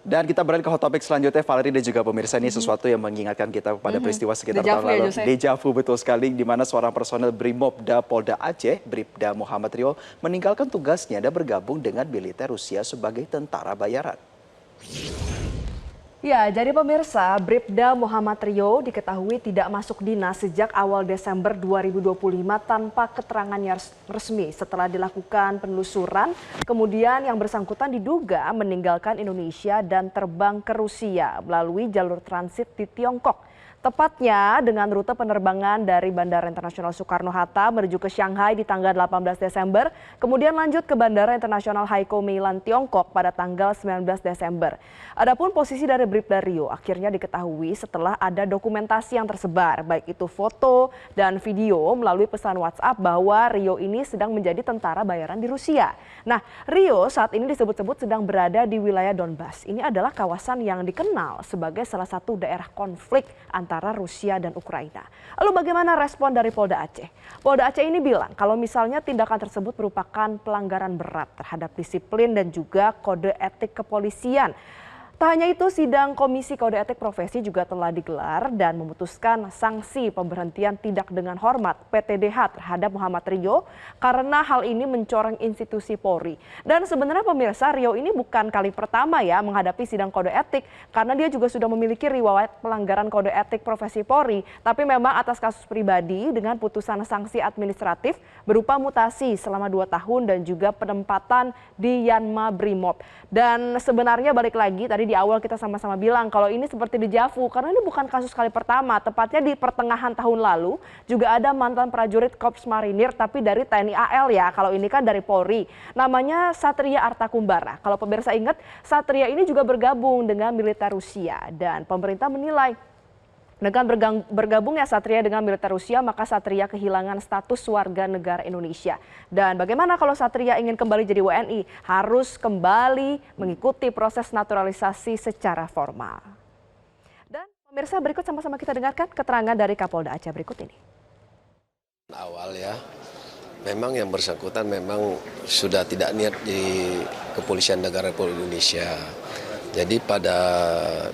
Dan kita beralih ke hot topic selanjutnya, Valerie dan juga pemirsa, ini sesuatu yang mengingatkan kita pada peristiwa sekitar tahun lalu. Deja vu betul sekali, di mana seorang personel Brimobda Polda Aceh, Bribda Muhammad Rio, meninggalkan tugasnya dan bergabung dengan militer Rusia sebagai tentara bayaran. Ya, jadi pemirsa, Bribda Muhammad Rio diketahui tidak masuk dinas sejak awal Desember 2025 tanpa keterangan resmi. Setelah dilakukan penelusuran, kemudian yang bersangkutan diduga meninggalkan Indonesia dan terbang ke Rusia melalui jalur transit di Tiongkok. Tepatnya dengan rute penerbangan dari Bandara Internasional Soekarno-Hatta menuju ke Shanghai di tanggal 18 Desember, kemudian lanjut ke Bandara Internasional Haikou Meilan, Tiongkok pada tanggal 19 Desember. Adapun posisi dari Bribda Rio akhirnya diketahui setelah ada dokumentasi yang tersebar, baik itu foto dan video melalui pesan WhatsApp bahwa Rio ini sedang menjadi tentara bayaran di Rusia. Nah, Rio saat ini disebut-sebut sedang berada di wilayah Donbas. Ini adalah kawasan yang dikenal sebagai salah satu daerah konflik antara Rusia dan Ukraina. Lalu bagaimana respon dari Polda Aceh? Polda Aceh ini bilang kalau misalnya tindakan tersebut merupakan pelanggaran berat terhadap disiplin dan juga kode etik kepolisian. Tak hanya itu, sidang Komisi Kode Etik Profesi juga telah digelar dan memutuskan sanksi pemberhentian tidak dengan hormat PTDH terhadap Muhammad Rio karena hal ini mencoreng institusi Polri. Dan sebenarnya pemirsa, Rio ini bukan kali pertama ya menghadapi sidang kode etik karena dia juga sudah memiliki riwayat pelanggaran kode etik profesi Polri. Tapi memang atas kasus pribadi dengan putusan sanksi administratif berupa mutasi selama 2 tahun dan juga penempatan di Yanma Brimob. Dan sebenarnya balik lagi tadi di awal kita sama-sama bilang kalau ini seperti deja vu karena ini bukan kasus kali pertama. Tepatnya di pertengahan tahun lalu juga ada mantan prajurit Korps Marinir tapi dari TNI AL ya. Kalau ini kan dari Polri. Namanya Satria Artakumbara. Kalau pemirsa ingat, Satria ini juga bergabung dengan militer Rusia dan pemerintah menilai dengan bergabungnya Satria dengan militer Rusia, maka Satria kehilangan status warga negara Indonesia. Dan bagaimana kalau Satria ingin kembali jadi WNI? Harus kembali mengikuti proses naturalisasi secara formal. Dan pemirsa, berikut sama-sama kita dengarkan keterangan dari Kapolda Aceh berikut ini. Awal ya, memang yang bersangkutan memang sudah tidak niat di Kepolisian Negara Republik Indonesia. Jadi pada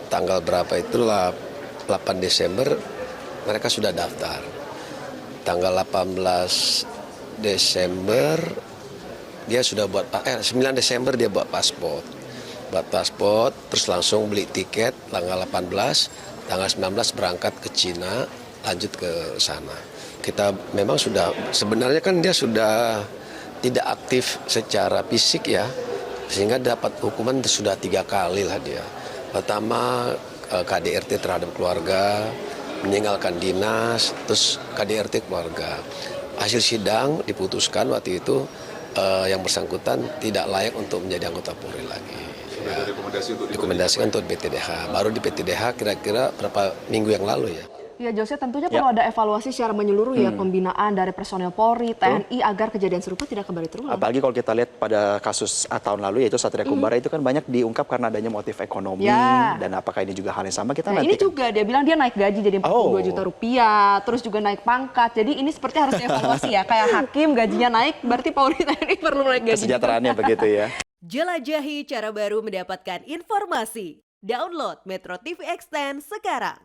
tanggal berapa itulah 8 Desember mereka sudah daftar. Tanggal 18 Desember dia sudah buat 9 Desember dia buat paspor. Terus langsung beli tiket tanggal 18, tanggal 19 berangkat ke Cina, lanjut ke sana. Kita memang sudah sebenarnya kan dia sudah tidak aktif secara fisik ya. Sehingga dapat hukuman sudah 3 kali lah dia. Pertama KDRT terhadap keluarga, meninggalkan dinas, terus KDRT keluarga. Hasil sidang diputuskan waktu itu yang bersangkutan tidak layak untuk menjadi anggota Polri lagi. Ya, rekomendasikan untuk PTDH. Baru di PTDH kira-kira berapa minggu yang lalu ya. Ya Jose, tentunya perlu ada evaluasi secara menyeluruh ya pembinaan dari personel Polri, TNI agar kejadian serupa tidak kembali terulang. Apalagi kalau kita lihat pada kasus tahun lalu yaitu Satria Kumbara itu kan banyak diungkap karena adanya motif ekonomi dan apakah ini juga hal yang sama kita nanti. Ini juga dia bilang dia naik gaji jadi 42 juta rupiah, terus juga naik pangkat. Jadi ini seperti harus dievaluasi ya, kayak hakim gajinya naik, berarti Polri TNI perlu naik gaji. Kesejahteraannya begitu ya. Jelajahi cara baru mendapatkan informasi. Download Metro TV Extend sekarang.